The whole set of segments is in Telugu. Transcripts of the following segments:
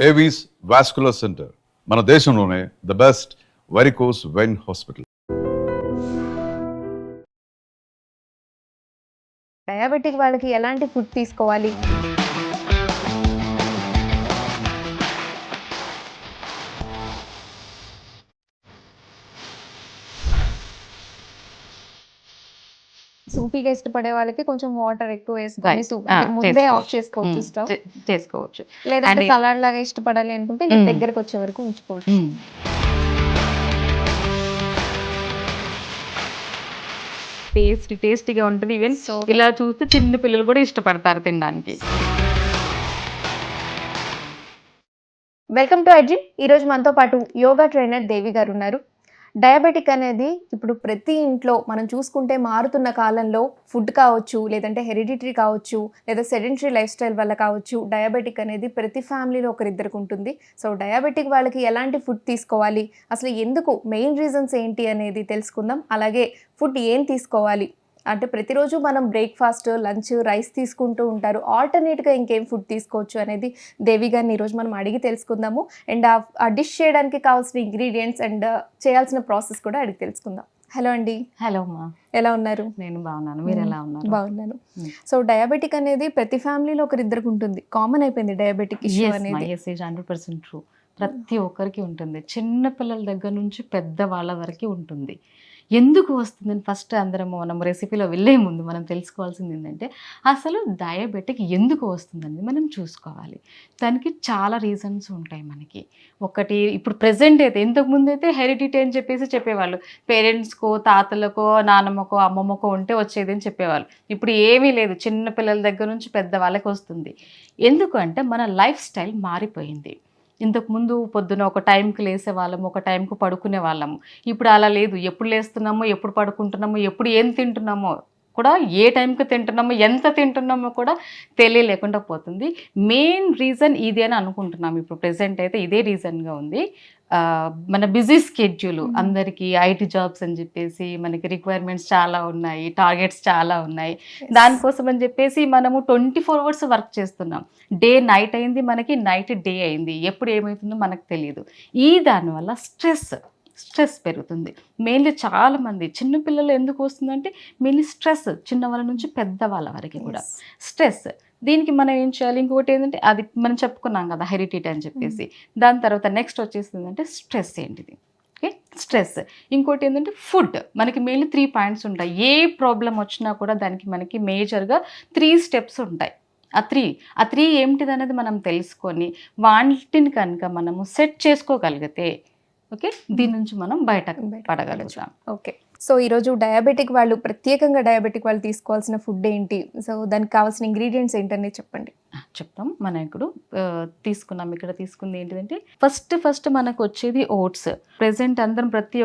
ఏవీస్ వాస్కులర్ సెంటర్ మన దేశంలోనే the best varicose vein hospital. Diabetic వాళ్ళకి ఎలాంటి ఫుడ్ తీసుకోవాలి? సూపీగా ఇష్టపడే వాళ్ళకి కొంచెం వాటర్ ఎక్కువ వేసుకొని ముందే ఆఫ్ చేసుకోవచ్చు స్టవ్, చేసుకోవచ్చు. లేదంటే సలాడ్ లాగా ఇష్టపడాలి అనుకుంటే దగ్గరకు వచ్చే వరకు ఉంచుకోవచ్చు. టేస్టీగా ఉంటుంది. ఈవెన్ ఇలా చూస్తే చిన్న పిల్లలు కూడా ఇష్టపడతారు తినడానికి. వెల్కమ్ టు అడ్జిమ్. ఈరోజు మనతో పాటు యోగా ట్రైనర్ దేవి గారు ఉన్నారు. డయాబెటిక్ అనేది ఇప్పుడు ప్రతి ఇంట్లో మనం చూసుకుంటే మారుతున్న కాలంలో ఫుడ్ కావచ్చు, లేదంటే హెరిడిటరీ కావచ్చు, లేదా సెడెంటరీ లైఫ్ స్టైల్ వల్ల కావచ్చు, డయాబెటిక్ అనేది ప్రతి ఫ్యామిలీలో ఒకరిద్దరికి ఉంటుంది. సో డయాబెటిక్ వాళ్ళకి ఎలాంటి ఫుడ్ తీసుకోవాలి, అసలు ఎందుకు, మెయిన్ రీజన్స్ ఏంటి అనేది తెలుసుకుందాం. అలాగే ఫుడ్ ఏం తీసుకోవాలి అంటే ప్రతిరోజు మనం బ్రేక్ఫాస్ట్, లంచ్, రైస్ తీసుకుంటూ ఉంటారు. ఆల్టర్నేట్గా ఇంకేం ఫుడ్ తీసుకోవచ్చు అనేది దేవి గారిని ఈరోజు మనం అడిగి తెలుసుకుందాము. అండ్ ఆ డిష్ చేయడానికి కావాల్సిన ఇంగ్రీడియంట్స్ అండ్ చేయాల్సిన ప్రాసెస్ కూడా అడిగి తెలుసుకుందాం. హలో అండి. హలో అమ్మా, ఎలా ఉన్నారు? నేను బాగున్నాను, మీరు ఎలా ఉన్నారు? బాగున్నాను. సో డయాబెటిక్ అనేది ప్రతి ఫ్యామిలీలో ఒకరిద్దరికి ఉంటుంది, కామన్ అయిపోయింది డయాబెటిక్ ఇష్యూ అనేది. 100% ట్రూ. ప్రతి ఒక్కరికి ఉంటుంది, చిన్న పిల్లల దగ్గర నుంచి పెద్ద వాళ్ళ వరకు ఉంటుంది. ఎందుకు వస్తుందని ఫస్ట్ మనం రెసిపీలో వెళ్ళే ముందు మనం తెలుసుకోవాల్సింది ఏంటంటే అసలు డయాబెటిక్ ఎందుకు వస్తుందని మనం చూసుకోవాలి. దానికి చాలా రీజన్స్ ఉంటాయి మనకి. ఒకటి, ఇప్పుడు ప్రెసెంట్ అయితే, ఇంతకుముందు అయితే హెరిడిటీ అని చెప్పేవాళ్ళు. పేరెంట్స్కో, తాతలకో, నాన్నమ్మకో, అమ్మమ్మకో ఉంటే వచ్చేది అని చెప్పేవాళ్ళు. ఇప్పుడు ఏమీ లేదు, చిన్న పిల్లల దగ్గర నుంచి పెద్ద వాళ్ళకి వస్తుంది. ఎందుకంటే మన లైఫ్ స్టైల్ మారిపోయింది. ఇంతకుముందు పొద్దున ఒక టైంకి లేసే వాళ్ళము, ఒక టైంకి పడుకునే వాళ్ళము. ఇప్పుడు అలా లేదు. ఎప్పుడు లేస్తున్నామో, ఎప్పుడు పడుకుంటున్నామో, ఎప్పుడు ఏం తింటున్నామో కూడా, ఏ టైంకి తింటున్నామో, ఎంత తింటున్నామో కూడా తెలియలేకుండా పోతుంది. మెయిన్ రీజన్ ఇది అని అనుకుంటున్నాము. ఇప్పుడు ప్రెసెంట్ అయితే ఇదే రీజన్గా ఉంది. మన బిజీ స్కెడ్యూల్, అందరికీ ఐటీ జాబ్స్ అని చెప్పేసి మనకి రిక్వైర్మెంట్స్ చాలా ఉన్నాయి, టార్గెట్స్ చాలా ఉన్నాయి. దానికోసం అని చెప్పేసి మనము 24 hours వర్క్ చేస్తున్నాం. డే నైట్ అయింది మనకి, నైట్ డే అయింది. ఎప్పుడు ఏమవుతుందో మనకు తెలియదు. దానివల్ల స్ట్రెస్ పెరుగుతుంది. మెయిన్లీ చాలామంది చిన్నపిల్లలు ఎందుకు వస్తుందంటే మెయిన్లీ స్ట్రెస్, చిన్నవాళ్ళ నుంచి పెద్దవాళ్ళ వరకు కూడా స్ట్రెస్. దీనికి మనం ఏం చేయాలి? ఇంకొకటి ఏంటంటే, అది మనం చెప్పుకున్నాం కదా హెరిడిటీ అని చెప్పేసి. దాని తర్వాత నెక్స్ట్ వచ్చేసిందంటే స్ట్రెస్ ఏంటిది? Okay, stress. ఇంకోటి ఏంటంటే ఫుడ్. మనకి మెయిన్లీ 3 పాయింట్స్ ఉంటాయి. ఏ ప్రాబ్లం వచ్చినా కూడా దానికి మనకి మేజర్గా 3 steps ఉంటాయి. ఆ త్రీ ఏమిటిది అనేది మనం తెలుసుకొని వాటిని కనుక మనము సెట్ చేసుకోగలిగితే ఓకే, దీని నుంచి మనం బయటకు పడగలుగుతాం. ఓకే, సో ఈరోజు డయాబెటిక్ వాళ్ళు, ప్రత్యేకంగా డయాబెటిక్ వాళ్ళు తీసుకోవాల్సిన ఫుడ్ ఏంటి, సో దానికి కావాల్సిన ఇంగ్రీడియంట్స్ ఏంటనేది చెప్పండి. చెప్తాం. మనం ఇప్పుడు ఇక్కడ తీసుకుంది ఏంటిదంటే ఫస్ట్ మనకు వచ్చేది ఓట్స్. ప్రెసెంట్ అందరం ప్రతి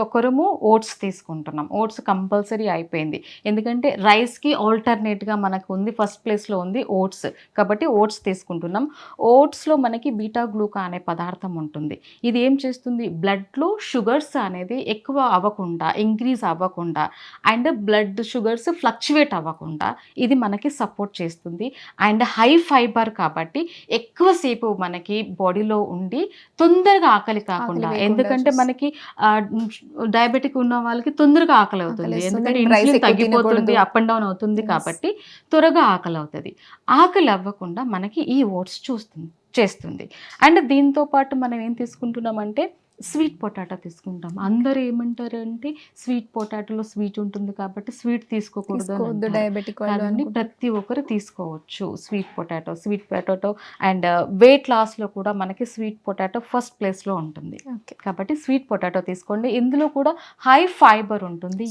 ఒక్కరము ఓట్స్ తీసుకుంటున్నాం. ఓట్స్ కంపల్సరీ అయిపోయింది. ఎందుకంటే రైస్కి ఆల్టర్నేట్గా మనకు ఉంది, ఫస్ట్ ప్లేస్లో ఉంది ఓట్స్. కాబట్టి ఓట్స్ తీసుకుంటున్నాం. ఓట్స్లో మనకి బీటా గ్లూకా అనే పదార్థం ఉంటుంది. ఇది ఏం చేస్తుంది? బ్లడ్లో షుగర్స్ అనేది ఎక్కువ అవ్వకుండా, ఇంక్రీజ్ అవ్వకుండా, అండ్ బ్లడ్ షుగర్స్ ఫ్లక్చువేట్ అవ్వకుండా ఇది మనకి సపోర్ట్ చేస్తుంది. అండ్ హై ఫైబర్ కాబట్టి ఎక్కువసేపు మనకి బాడీలో ఉండి తొందరగా ఆకలి కాకుండా, ఎందుకంటే మనకి డయాబెటిక్ ఉన్న వాళ్ళకి తొందరగా ఆకలి అవుతుంది. ఎందుకంటే ఇన్సులిన్ తగ్గిపోతుంది, అప్ అండ్ డౌన్ అవుతుంది. కాబట్టి త్వరగా ఆకలి అవుతుంది. ఆకలి అవ్వకుండా మనకి ఈ ఓట్స్ చేస్తుంది. అండ్ దీంతో పాటు మనం ఏం తీసుకుంటున్నామంటే స్వీట్ పొటాటో తీసుకుంటాం. అందరూ ఏమంటారు అంటే స్వీట్ పొటాటోలో స్వీట్ ఉంటుంది కాబట్టి స్వీట్ తీసుకోకూడదు. డయాబెటిక్ వాళ్ళని ప్రతి ఒక్కరు తీసుకోవచ్చు స్వీట్ పొటాటో. అండ్ వెయిట్ లాస్లో కూడా మనకి స్వీట్ పొటాటో ఫస్ట్ ప్లేస్లో ఉంటుంది. కాబట్టి స్వీట్ పొటాటో తీసుకోండి. ఇందులో కూడా హై ఫైబర్ ఉంటుంది.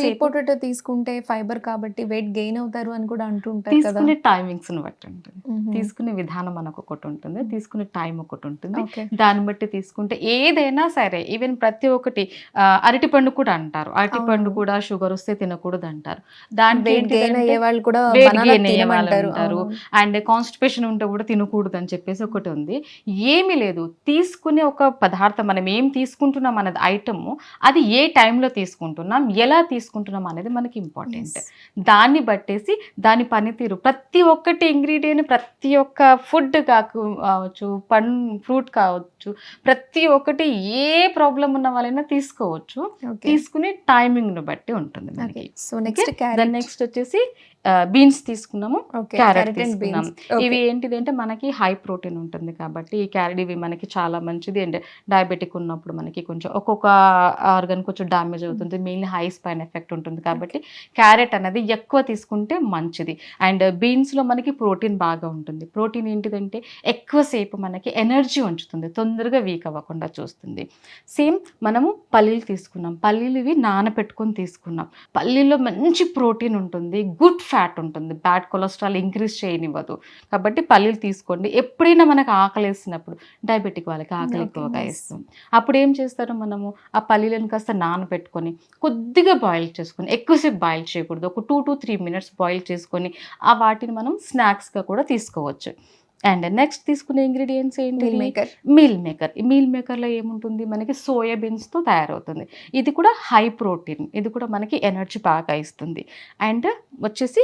స్వీట్ పొటాటో తీసుకుంటే ఫైబర్ కాబట్టి వెయిట్ గెయిన్ అవుతారు అని కూడా అంటుంటారు. తీసుకునే టైమింగ్స్ని బట్టి ఉంటుంది, తీసుకునే విధానం మనకు ఒకటి ఉంటుంది, తీసుకునే టైం ఒకటి ఉంటుంది. దాన్ని బట్టి తీసుకుంటే ఏదైనా ఏదైనా సరే ఈవెన్ ప్రతి ఒక్కటి అరటిపండు కూడా అంటారు, అరటిపండు అవును. కూడా షుగర్ వస్తే తినకూడదు అంటారు. దాంట్లో వెయిట్ గెయిన్ అయ్యే వాళ్ళు కూడా వెయిట్ బనానా గెయిన్ అయ్యే వాళ్ళు తినమంటారు. ఉంటారు, అవును. అండ్ కాన్స్టిపేషన్ ఉంటే కూడా తినకూడదు అని చెప్పేసి ఒకటి ఉంది. ఏమీ లేదు, తీసుకునే ఒక పదార్థం మనం ఏం తీసుకుంటున్నాం అనేది ఐటమ్, అది ఏ టైంలో తీసుకుంటున్నాం, ఎలా తీసుకుంటున్నాం అనేది మనకి ఇంపార్టెంట్. Yes. దాన్ని బట్టేసి దాని పనితీరు ప్రతి ఒక్కటి ఇంగ్రీడియంట్, ప్రతి ఒక్క ఫుడ్ కావచ్చు, ఫ్రూట్ కావచ్చు, ప్రతి ఒక్కటి ఏ ప్రాబ్లం ఉన్న వాళ్ళైనా తీసుకోవచ్చు. Okay. తీసుకునే టైమింగ్ను బట్టి ఉంటుంది Okay. మనకి. So next దాని carrot. నెక్స్ట్ వచ్చేసి బీన్స్ తీసుకున్నాము, Okay. క్యారెట్ Carrot and తీసుకున్నాం. beans. Okay. ఇవి ఏంటిది అంటే మనకి హై ప్రోటీన్ ఉంటుంది కాబట్టి ఈ క్యారెట్ ఇవి మనకి చాలా మంచిది. అండ్ డయాబెటిక్ ఉన్నప్పుడు మనకి కొంచెం ఒక్కొక్క ఆర్గన్ కొంచెం డ్యామేజ్ అవుతుంది, మెయిన్లీ హై స్పైన్ ఎఫెక్ట్ ఉంటుంది కాబట్టి క్యారెట్ అనేది ఎక్కువ తీసుకుంటే మంచిది. అండ్ బీన్స్లో మనకి ప్రోటీన్ బాగా ఉంటుంది. ప్రోటీన్ ఏంటిదంటే ఎక్కువసేపు మనకి ఎనర్జీ ఉంచుతుంది, తొందరగా వీక్ అవ్వకుండా చూస్తుంది. సేమ్ మనము పల్లీలు తీసుకున్నాం, పల్లీలు ఇవి నానబెట్టుకొని తీసుకున్నాం. పల్లీలో మంచి ప్రోటీన్ ఉంటుంది, గుడ్ ఫ్యాట్ ఉంటుంది, బ్యాడ్ కొలెస్ట్రాల్ ఇంక్రీజ్ చేయనివ్వదు. కాబట్టి పల్లీలు తీసుకోండి. ఎప్పుడైనా మనకు ఆకలి వేసినప్పుడు, డయాబెటిక్ వాళ్ళకి ఆకలి Okay, ఎక్కువగా nice. వేస్తుంది, అప్పుడు ఏం చేస్తారు, మనము ఆ పల్లీలను కాస్త నానబెట్టుకొని కొద్దిగా బాయిల్ చేసుకొని, ఎక్కువసేపు బాయిల్ చేయకూడదు, ఒక 2 to 3 minutes బాయిల్ చేసుకొని ఆ వాటిని మనం స్నాక్స్గా కూడా తీసుకోవచ్చు. అండ్ నెక్స్ట్ తీసుకునే ఇంగ్రీడియంట్స్ ఏంటి, Meal maker. Meal maker. ఈ మీల్ మేకర్లో ఏముంటుంది, మనకి సోయాబీన్స్తో తయారవుతుంది. ఇది కూడా హై ప్రోటీన్, ఇది కూడా మనకి ఎనర్జీ బాగా ఇస్తుంది. అండ్ వచ్చేసి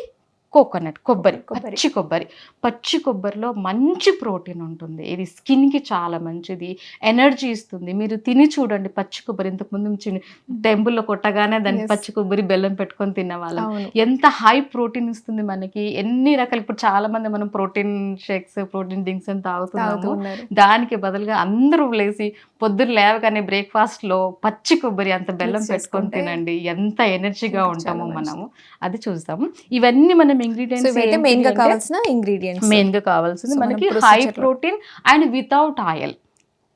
కోకోనట్, కొబ్బరి, పచ్చి కొబ్బరిలో మంచి ప్రోటీన్ ఉంటుంది. ఇది స్కిన్కి చాలా మంచిది, ఎనర్జీ ఇస్తుంది. మీరు తిని చూడండి పచ్చి కొబ్బరి. ఇంతకుముందు టెంపుల్లో కొట్టగానే దాన్ని Yes. పచ్చి కొబ్బరి బెల్లం పెట్టుకొని తినేవాళ్ళం. అవును. ఎంత హై ప్రోటీన్ ఇస్తుంది మనకి, ఎన్ని రకాలు. ఇప్పుడు చాలా మంది మనం ప్రోటీన్ షేక్స్, ప్రోటీన్ డ్రింక్స్ అని తాగుతూ తాగుతున్నాము. ఉన్నారు. దానికి బదులుగా అందరూ లేసి పొద్దున్న లేవగానే బ్రేక్ఫాస్ట్లో పచ్చి కొబ్బరి అంత బెల్లం Mix పెట్టుకొని చేసుకుంటే తినండి, ఎంత ఎనర్జీగా చాలా ఉంటామో మంచిది. మనము. అది చూస్తాము. ఇవన్నీ మనం సో ఇంగ్రీడియంట్స్ ఇవైతే మెయిన్ గా కావాల్సిన ఇంగ్రీడియంట్స్. మెయిన్గా కావాల్సింది So, మనం మనకి హై procedure లో- ప్రోటీన్ అండ్ వితౌట్ ఆయిల్.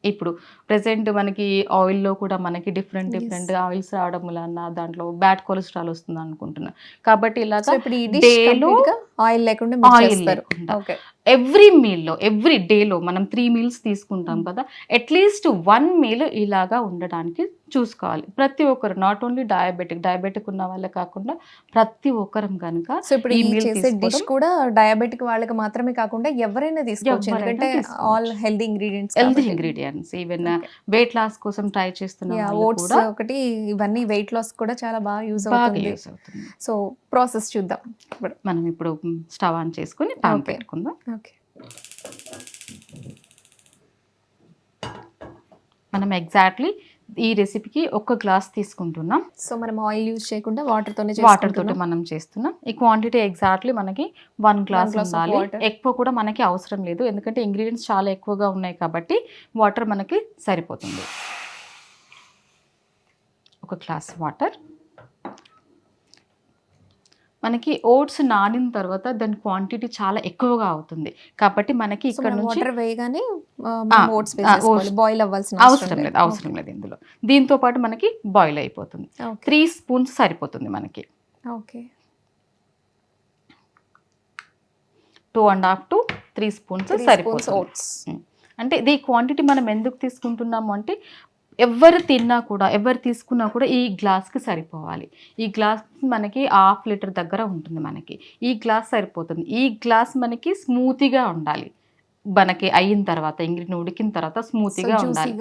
ఇప్పుడు ప్రెసెంట్ మనకి ఆయిల్లో కూడా మనకి డిఫరెంట్ ఆయిల్స్ రావడం వలన దాంట్లో బ్యాడ్ కొలెస్ట్రాల్ వస్తుంది అనుకుంటున్నా. కాబట్టి సో ఇలాగా ఇప్పుడు ఈ డిష్ డేలో కంప్లీట్ గా ఆయిల్ లేకుండా mix ఆయిల్ చేస్తారు. లేకుండా ఓకే. ఎవ్రీ మీల్లో, ఎవ్రీ డేలో మనం 3 meals తీసుకుంటాం కదా, అట్లీస్ట్ 1 meal ఇలాగా ఉండడానికి చూసుకోవాలి ప్రతి ఒక్కరు. నాట్ ఓన్లీ డయాబెటిక్ ఉన్న వాళ్ళే కాకుండా ప్రతి ఒక్కరం కనుక సో ఇప్పుడు ఈ ఈ meal చేసే డిష్ తీసుకోవడం కూడా డయాబెటిక్ వాళ్ళకి మాత్రమే కాకుండా ఎవరైనా తీసుకోవచ్చు, ఎవరైనా ఎందుకంటే తీసుకోవచ్చు. All healthy ingredients. Healthy ingredients. Even weight loss కోసం ట్రై చేస్తున్న వాళ్ళు ఓట్స్ కూడా ఒకటి, ఇవన్నీ వెయిట్ లాస్ కూడా చాలా బాగా యూజ్ బాగా అవుతుంది. యూస్ అవుతుంది. సో ప్రాసెస్ చూద్దాం ఇప్పుడు. మనం ఇప్పుడు స్టవ్ ఆన్ చేసుకుని పాన్ Okay. పెట్టుకుందాం. ఓకే. మనం ఎగ్జాక్ట్లీ ఈ రెసిపీకి 1 గ్లాస్ తీసుకుంటున్నాం. సో మనం ఆయిల్ యూజ్ చేయకుండా వాటర్ తోనే వాటర్ తోటి చేసుకుంటున్నాం. మనం చేస్తున్నాం. ఈ క్వాంటిటీ ఎగ్జాక్ట్లీ మనకి 1 గ్లాస్ glass of ఉండాలి. water. ఎక్కువ కూడా మనకి అవసరం లేదు, ఎందుకంటే ఇంగ్రీడియంట్స్ చాలా ఎక్కువగా ఉన్నాయి కాబట్టి వాటర్ మనకి సరిపోతుంది. 1 గ్లాస్ వాటర్. మనకి ఓట్స్ నానిన తర్వాత దాని క్వాంటిటీ చాలా ఎక్కువగా అవుతుంది కాబట్టి మనకి సో ఇక్కడ మనం నుంచి వాటర్ వేయగానే ఆ, ఓట్స్ వేసేసుకోవాలి, oats. బాయిల్ అవ్వాల్సిన అవసరం లేదు ఇందులో. దీంతో పాటు మనకి బాయిల్ అయిపోతుంది. 3 spoons సరిపోతుంది మనకి. ఓకే. 2.5 to 3 spoons సరిపోతుంది. ఓట్స్. అంటే ఇది క్వాంటిటీ మనం ఎందుకు తీసుకుంటున్నాము అంటే ఎవరు తిన్నా కూడా, ఎవరు తీసుకున్నా కూడా ఈ గ్లాస్కి సరిపోవాలి. ఈ గ్లాస్ మనకి 1/2 లీటర్ దగ్గర ఉంటుంది మనకి. ఈ గ్లాస్ సరిపోతుంది. ఈ గ్లాస్ మనకి స్మూతీగా ఉండాలి. మనకి అయిన తర్వాత ఇంగ్రీడియంట్ ఉడికిన తర్వాత స్మూతీగా ఉండాలి,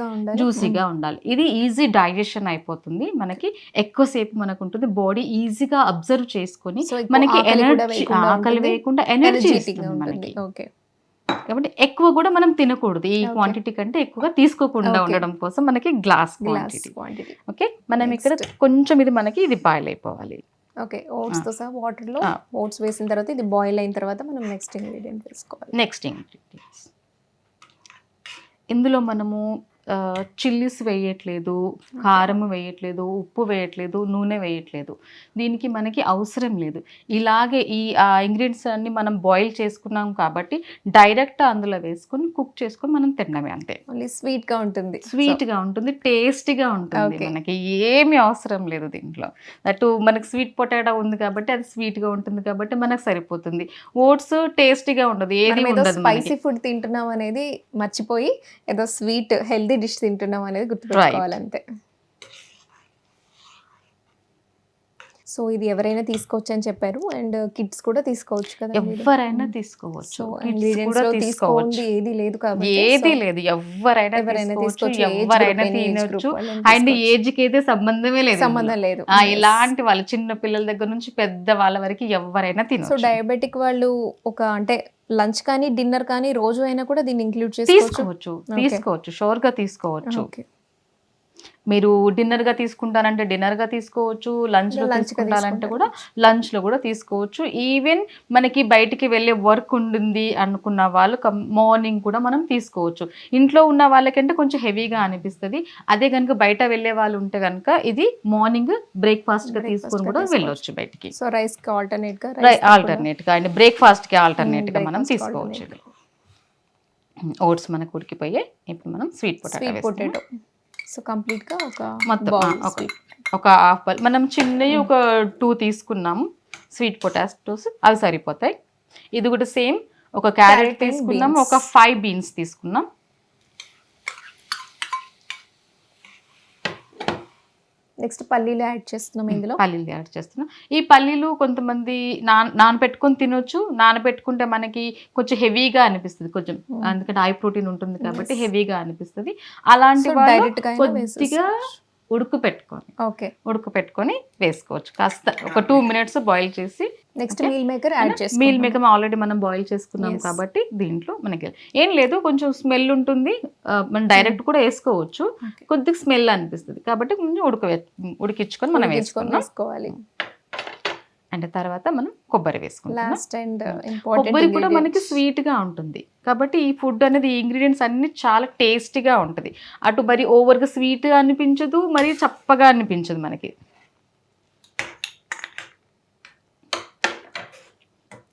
జ్యూసీగా ఉండాలి. ఇది ఈజీ డైజెషన్ అయిపోతుంది మనకి. ఎక్కువసేపు మనకు ఉంటుంది, బాడీ ఈజీగా అబ్జర్వ్ చేసుకొని So, ఎక్కువ మనకి ఆకలి కూడా ఎనర్జీ, వేయకుండా ఆకలి ఉంటుంది, వేయకుండా ఎనర్జీ ఎనర్జెటిక్ గా ఇస్తుంది ఉంటుంది. మనకి. ఓకే. కాబట్టి ఎక్కువ కూడా మనం తినకూడదు. ఈ క్వాంటిటీ కంటే ఎక్కువగా తీసుకోకుండా Okay. ఉండడం కోసం మనకి glass glass quantity. Quantity. Okay. మనం ఇక్కడ కొంచెం ఇది మనకి ఇది బాయిల్ అయిపోవాలి. ఓకే. ఓట్స్ తో సహా వాటర్ లో ఆ. ఓట్స్ వేసిన తర్వాత ఇది బాయిల్ అయిన తర్వాత మనం నెక్స్ట్ ఇంగ్రీడియంట్ వేసుకోవాలి. నెక్స్ట్ ఇంగ్రీడియంట్స్ ఇందులో మనము చిల్లీస్ వేయట్లేదు, కారం వేయట్లేదు, ఉప్పు వేయట్లేదు, నూనె వేయట్లేదు. దీనికి మనకి అవసరం లేదు. ఇలాగే ఈ ఇంగ్రీడియంట్స్ అన్ని మనం బాయిల్ చేసుకున్నాం కాబట్టి డైరెక్ట్ అందులో వేసుకొని కుక్ చేసుకొని మనం తినడమే అంతే. ఓన్లీ స్వీట్ గా ఉంటుంది. స్వీట్గా ఉంటుంది, టేస్టీగా ఉంటుంది. Okay. మనకి ఏమీ అవసరం లేదు దీంట్లో. అటు మనకి స్వీట్ పొటాటో ఉంది కాబట్టి అది స్వీట్గా ఉంటుంది కాబట్టి మనకు సరిపోతుంది. ఓట్స్ టేస్టీగా ఉండదు, ఏది మనం ఏదో ఉండదు స్పైసీ మనకి. ఫుడ్ తింటున్నాం అనేది మర్చిపోయి ఏదో స్వీట్ హెల్దీ హెల్దీ డిష్ తింటున్నాం అనేది గుర్తుపెట్టుకోవాలి అంతే. సో ఇది ఎవరైనా తీసుకోవచ్చు అని చెప్పారు, అండ్ కిడ్స్ కూడా తీసుకోవచ్చు కదా. ఎవరైనా తీసుకోవచ్చు, సో kids ingredients కూడా లో తీసుకోవచ్చు. తీసుకోండి ఏది లేదు కాబట్టి ఏది so లేదు, ఎవరైనా ఎవరైనా తీసుకోవచ్చు, తీసుకోవచ్చు, age ఎవరైనా group, any age తినొచ్చు. group వాళ్ళని అండ్ తీసుకోవచ్చు. ఏజ్ కి అయితే సంబంధమే లేదు సంబంధం ఇందులో. లేదు. Yes. ఇలాంటి వాళ్ళు చిన్న పిల్లల దగ్గర నుంచి పెద్ద వాళ్ళ వరకు ఎవరైనా సో తినొచ్చు. డయాబెటిక్ వాళ్ళు ఒక అంటే లంచ్ కానీ డిన్నర్ కానీ రోజు అయినా కూడా దీన్ని ఇంక్లూడ్ చేసుకోవచ్చు. తీసుకోవచ్చు, తీసుకోవచ్చు, షూర్ గా తీసుకోవచ్చు. ఓకే. మీరు డిన్నర్ గా తీసుకుంటారంటే డిన్నర్ గా తీసుకోవచ్చు, లంచ్ లో Lunch గా తీసుకుంటారంటే కూడా లంచ్ లో కూడా తీసుకోవచ్చు. ఈవెన్ మనకి బయటికి వెళ్ళే వర్క్ ఉంటుంది అనుకున్న వాళ్ళు మార్నింగ్ కూడా మనం తీసుకోవచ్చు. ఇంట్లో ఉన్న వాళ్ళకంటే కొంచెం హెవీగా అనిపిస్తుంది. అదే కనుక బయట వెళ్ళే వాళ్ళు ఉంటే కనుక ఇది మార్నింగ్ బ్రేక్ఫాస్ట్ గా తీసుకొని కూడా వెళ్ళొచ్చు బయటికి. సో రైస్ కి ఆల్టర్నేట్ గా ఆల్టర్నేట్ గా అండ్ బ్రేక్ఫాస్ట్ కి ఆల్టర్నేట్ గా మనం breakfast తీసుకోవచ్చు. ఓట్స్ మనకు ఉడికిపోయాయి. ఇప్పుడు మనం స్వీట్ పొటాటో. సో కంప్లీట్ గా ఒక మొత్తం bowl ఒక హాఫ్ బాల్ మనం చిన్నవి ఒక 2 తీసుకున్నాము స్వీట్ పొటాటోస్, అవి సరిపోతాయి. ఇది కూడా సేమ్ ఒక క్యారెట్ Carrot and తీసుకున్నాం, beans. ఒక 5 బీన్స్ తీసుకున్నాం. నెక్స్ట్ పల్లీలు యాడ్ చేస్తున్నాం ఇందులో. పల్లీలు యాడ్ చేస్తున్నాం. ఈ పల్లీలు కొంతమంది నానబెట్టుకొని తినొచ్చు. నానబెట్టుకుంటే మనకి కొంచెం హెవీగా అనిపిస్తుంది కొంచెం, ఎందుకంటే హై ప్రోటీన్ ఉంటుంది కాబట్టి హెవీగా అనిపిస్తుంది. అలాంటి So, వాళ్ళు direct గా అయినా కొద్దిగా ఓకే. ఉడకపెట్టుకొని వేసుకోవచ్చు. కాస్త ఒక 2 మినిట్స్ బాయిల్ చేసి నెక్స్ట్ మీల్ మేకర్ యాడ్ చేస్తాం. మీల్ మేకర్ ఆల్రెడీ మనం బాయిల్ చేసుకున్నాం కాబట్టి దీంట్లో మనకి ఏం లేదు, కొంచెం స్మెల్ ఉంటుంది. మనం డైరెక్ట్ కూడా వేసుకోవచ్చు, కొద్దిగా స్మెల్ అనిపిస్తుంది కాబట్టి కొంచెం ఉడికించుకొని మనం వేసుకోవాలి. అంటే తర్వాత మనం కొబ్బరి వేసుకుంటాం. లాస్ట్ అండ్ ఇంపార్టెంట్ కొబ్బరి కూడా మనకి స్వీట్ గా ఉంటుంది కాబట్టి ఈ ఫుడ్ అనేది ఈ ఇంగ్రీడియంట్స్ అన్ని చాలా టేస్టీగా ఉంటుంది. అటు మరి ఓవర్గా స్వీట్ గా అనిపించదు, మరి చప్పగా అనిపించదు మనకి.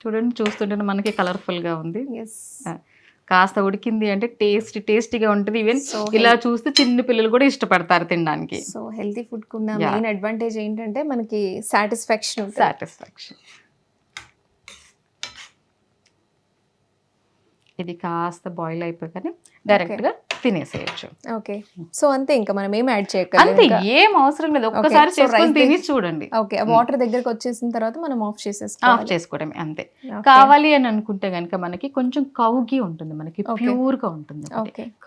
చూడండి, చూస్తుంటే మనకి కలర్ఫుల్ గా ఉంది. కాస్త ఉడికింది అంటే టేస్టీగా ఉంటుంది. ఈవెన్ ఇలా చూస్తే చిన్న పిల్లలు కూడా ఇష్టపడతారు తినడానికి. సో హెల్తీ ఫుడ్ కు ఉన్న మెయిన్ అడ్వాంటేజ్ ఏంటంటే మనకి సాటిస్ఫాక్షన్. ఇది కాస్త బాయిల్ అయిపోగానే డైరెక్ట్ గా తినేసేయచ్చు. ఓకే. సో అంతే, ఇంకా మనం ఏం యాడ్ అంతే, చేయక్కర్లేదు. ఏం అవసరం లేదు. ఒక్కసారి చేసుకొని తిని చూడండి. ఓకే. వాటర్ దగ్గరకు వచ్చేసిన తర్వాత మనం ఆఫ్ ఆఫ్ చేసుకోవడమే అంతే. కావాలి అని అనుకుంటే గనుక మనకి కొంచెం కౌగి ఉంటుంది, మనకి ప్యూర్ గా ఉంటుంది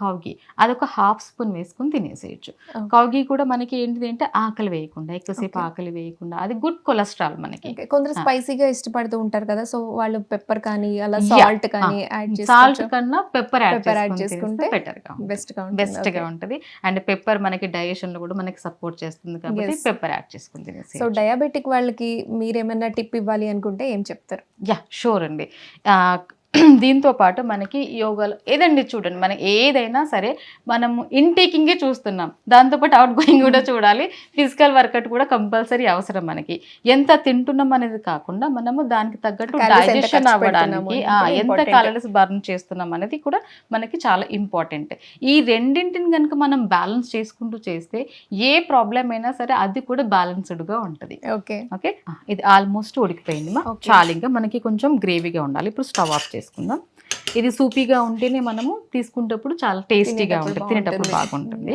కౌగి, అదొక హాఫ్ స్పూన్ వేసుకొని తినేసేయచ్చు. కౌగి కూడా మనకి ఏంటిది అంటే ఆకలి వేయకుండా, ఎక్కువసేపు ఆకలి వేయకుండా, అది గుడ్ కొలెస్ట్రాల్ మనకి. కొందరు స్పైసీగా ఇష్టపడుతూ ఉంటారు కదా, సో వాళ్ళు పెప్పర్ కానీ అలా సాల్ట్ కానీ యాడ్ చేసి, సాల్ట్ కన్నా పెప్పర్ యాడ్ చేసుకుంటే బెటర్ గా బెస్ట్ గా ఉంటుంది. అండ్ పెప్పర్ మనకి డైజెషన్ లో కూడా మనకి సపోర్ట్ చేస్తుంది కాబట్టి పెప్పర్ యాడ్ చేసుకుంది. సో డయాబెటిక్ వాళ్ళకి మీరేమైనా టిప్ ఇవ్వాలి అనుకుంటే ఏం చెప్తారు? షూర్ అండి. దీంతో పాటు మనకి యోగాలో ఏదండి చూడండి, మనం ఏదైనా సరే మనము ఇన్టేకింగే చూస్తున్నాం, దాంతోపాటు అవుట్ గోయింగ్ కూడా చూడాలి. ఫిజికల్ వర్కౌట్ కూడా కంపల్సరీ అవసరం. మనకి ఎంత తింటున్నాం అనేది కాకుండా మనము దానికి తగ్గట్టు డైజెషన్ అవ్వడానికి ఎంత క్యాలరీస్ బర్న్ చేస్తున్నాం అనేది కూడా మనకి చాలా ఇంపార్టెంట్. ఈ రెండింటిని కనుక మనం బ్యాలెన్స్ చేసుకుంటూ చేస్తే ఏ ప్రాబ్లం అయినా సరే అది కూడా బ్యాలెన్స్డ్ గా ఉంటుంది. ఓకే. ఇది ఆల్మోస్ట్ ఉడికిపోయింది. చాలా ఇంకా మనకి కొంచెం గ్రేవీగా ఉండాలి. ఇప్పుడు స్టవ్ ఆఫ్ చేసుకుందాం. ఇది సూపీగా ఉంటేనే మనము తీసుకునేటప్పుడు చాలా టేస్టీగా ఉంటుంది, తినేటప్పుడు బాగుంటుంది.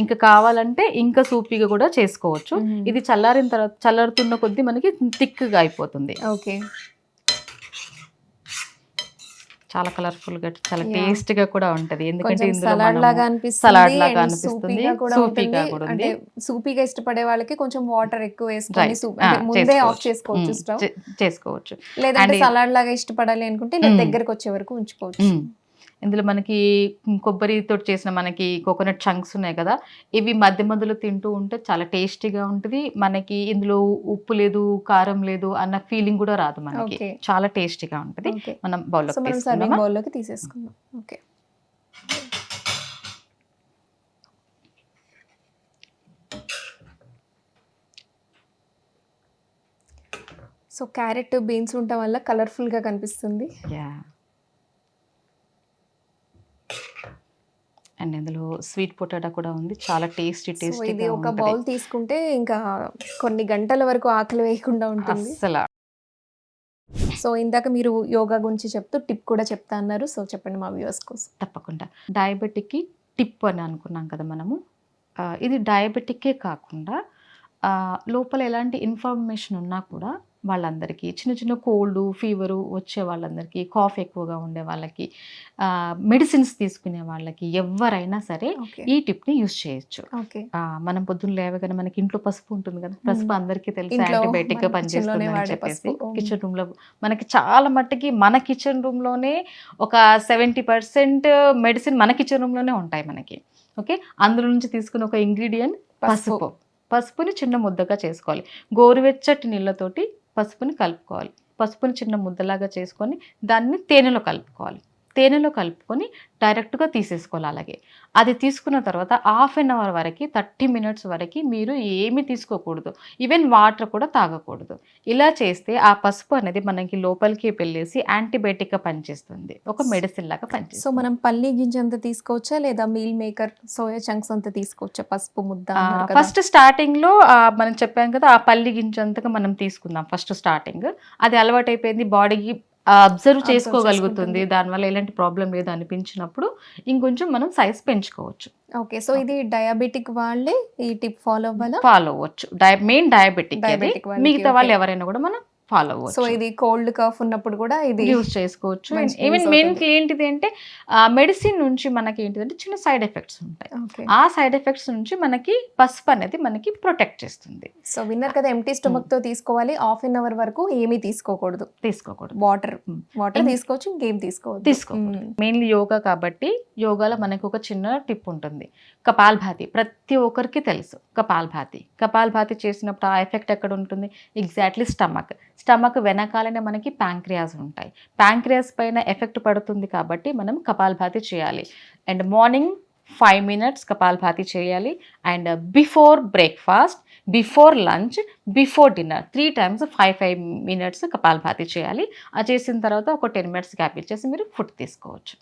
ఇంకా కావాలంటే ఇంకా సూపీగా కూడా చేసుకోవచ్చు. ఇది చల్లారిన తర్వాత చల్లారుతున్న కొద్దీ మనకి థిక్గా అయిపోతుంది. ఓకే. చాలా కలర్ఫుల్ గా, చాలా టేస్టీగా కూడా ఉంటది. ఎందుకంటే సలాడ్ లాగా అనిపిస్తుంది, సూపీగా కూడా ఉంది. సూపీగా ఇష్టపడే వాళ్ళకి కొంచెం వాటర్ ఎక్కువ వేసుకొని ముందే ఆఫ్ చేసుకోవచ్చు, స్టవ్ చేసుకోవచ్చు. లేదంటే సలాడ్ లాగా ఇష్టపడాలి అనుకుంటే దగ్గరకు వచ్చే వరకు ఉంచుకోవచ్చు. ఇందులో మనకి కొబ్బరితో చేసిన మనకి కోకోనట్ చంక్స్ ఉన్నాయి కదా, ఇవి మధ్య మధ్యలో తింటూ ఉంటే చాలా టేస్టీగా ఉంటుంది. మనకి ఇందులో ఉప్పు లేదు, కారం లేదు అన్న ఫీలింగ్ కూడా రాదు మనకి. చాలా టేస్టీగా ఉంటుంది. మనం బౌల్లోకి తీసేసుకుందాం. ఓకే. సో క్యారెట్, బీన్స్ ఉండటం వల్ల కలర్ఫుల్ గా కనిపిస్తుంది. అండ్ అందులో స్వీట్ పొటాటో కూడా ఉంది, చాలా టేస్టీగా. ఇది ఒక బౌల్ తీసుకుంటే ఇంకా కొన్ని గంటల వరకు ఆకలి వేయకుండా ఉంటుంది అసలు. సో ఇందాక మీరు యోగా గురించి చెప్తూ టిప్ కూడా చెప్తా అన్నారు, సో చెప్పండి మా వ్యూవర్స్ కోసం. తప్పకుండా. డయాబెటిక్ కి టిప్ అని అనుకున్నాం కదా మనము, ఇది డయాబెటిక్కే కాకుండా లోపల ఎలాంటి ఇన్ఫర్మేషన్ ఉన్నా కూడా వాళ్ళందరికీ చిన్న చిన్న కోల్డ్ ఫీవరు వచ్చే వాళ్ళందరికీ, కాఫ్ ఎక్కువగా ఉండే వాళ్ళకి, మెడిసిన్స్ తీసుకునే వాళ్ళకి ఎవరైనా సరే ఓకే ఈ టిప్ని యూస్ చేయొచ్చు. ఓకే మనం పొద్దున్న లేవగానే మనకి ఇంట్లో పసుపు ఉంటుంది కదా, పసుపు అందరికీ తెలుసు ఇంట్లో యాంటీబయాటిక్ మన పనిచేస్తుంది కిచెన్లోనే అని వాడే చెప్పేసి పసుపు. కిచెన్ రూమ్లో మనకి చాలా మట్టుకి మన కిచెన్ రూమ్లోనే ఒక 70% మెడిసిన్ మన కిచెన్ రూమ్లోనే ఉంటాయి మనకి. ఓకే, అందులో నుంచి తీసుకున్న ఒక ఇంగ్రీడియంట్ పసుపు. పసుపుని చిన్న ముద్దగా చేసుకోవాలి. గోరువెచ్చటి నీళ్ళతోటి పసుపుని కలుపుకోవాలి. పసుపుని చిన్న ముద్దలాగా చేసుకొని దాన్ని తేనెలో కలుపుకొని డైరెక్ట్గా తీసేసుకోవాలి. అలాగే అది తీసుకున్న తర్వాత హాఫ్ అన్ అవర్ వరకు 30 మినిట్స్ వరకు మీరు ఏమీ తీసుకోకూడదు, ఈవెన్ వాటర్ కూడా తాగకూడదు. ఇలా చేస్తే ఆ పసుపు అనేది మనకి లోపలికి వెళ్ళేసి యాంటీబయాటిక్గా పనిచేస్తుంది, ఒక మెడిసిన్ లాగా సో పనిచేస్తుంది. మనం పల్లి గింజ అంత తీసుకోవచ్చా లేదా మీల్ మేకర్ సోయా చంక్స్ అంత తీసుకోవచ్చా? పసుపు ముద్ద అన్నారు కదా. ఫస్ట్ స్టార్టింగ్లో మనం చెప్పాం కదా, ఆ పల్లి గింజంతగా మనం తీసుకుందాం. ఫస్ట్ స్టార్టింగ్ అది అలవాటైపోయింది, బాడీకి అబ్జర్వ్ చేసుకోగలుగుతుంది, దానివల్ల ఎలాంటి ప్రాబ్లం లేదు అనిపించినప్పుడు ఇంకొంచెం మనం సైజ్ పెంచుకోవచ్చు. ఓకే, సో ఇది డయాబెటిక్ వాళ్ళే ఈ టిప్ ఫాలో అవ్వాలా? ఫాలో అవ్వచ్చు. మెయిన్ డయాబెటిక్ Diabetic వాళ్ళకి, మిగతా వాళ్ళు okay. ఎవరైనా కూడా మనం ఫాలో సో అవ్వచ్చు, ఇది కోల్డ్ కాఫ్ ఉన్నప్పుడు కూడా ఇది యూస్ చేసుకోవచ్చు. మంచి ఈవెన్ use మెయిన్ అవుతుంది. ఏంటిది అంటే మెడిసిన్ నుంచి మనకి ఏంటిదంటే చిన్న సైడ్ ఎఫెక్ట్స్ ఉంటాయి. ఓకే. ఆ సైడ్ ఎఫెక్ట్స్ నుంచి మనకి పసుపు అనేది మనకి ప్రొటెక్ట్ చేస్తుంది. సో విన్నర్ కదా, ఎంటీ స్టమక్ తో తీసుకోవాలి, హాఫ్ అన్ అవర్ వరకు ఏమీ తీసుకోకూడదు, తీసుకోకూడదు. వాటర్ ఇం- తీసుకోవచ్చు, ఇంకేం తీసుకోవద్దు. మెయిన్లీ యోగా కాబట్టి యోగాలో మనకు ఒక చిన్న టిప్ ఉంటుంది, కపాల్భాతి. ప్రతి ఒక్కరికి తెలుసు కపాల్భాతి చేసినప్పుడు ఆ ఎఫెక్ట్ ఎక్కడ ఉంటుంది? ఎగ్జాక్ట్లీ స్టమక్ వెనకాలనే మనకి ప్యాంక్రియాస్ ఉంటాయి. ప్యాంక్రియాస్ పైన ఎఫెక్ట్ పడుతుంది కాబట్టి మనం కపాల్భాతి చేయాలి. అండ్ మార్నింగ్ 5 మినిట్స్ కపాల్భాతి చేయాలి. And before breakfast, before lunch, before dinner 3 times 5 minutes Kapalbhati చేయాలి. అది చేసిన తర్వాత ఒక 10 మినిట్స్ గ్యాప్ ఇచ్చేసి మీరు ఫుడ్ తీసుకోవచ్చు.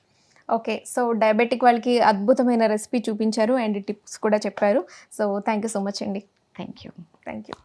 ఓకే, సో డయాబెటిక్ వాళ్ళకి అద్భుతమైన రెసిపీ చూపించారు అండ్ టిప్స్ కూడా చెప్పారు. So thank you so much అండి. Thank you. Thank you.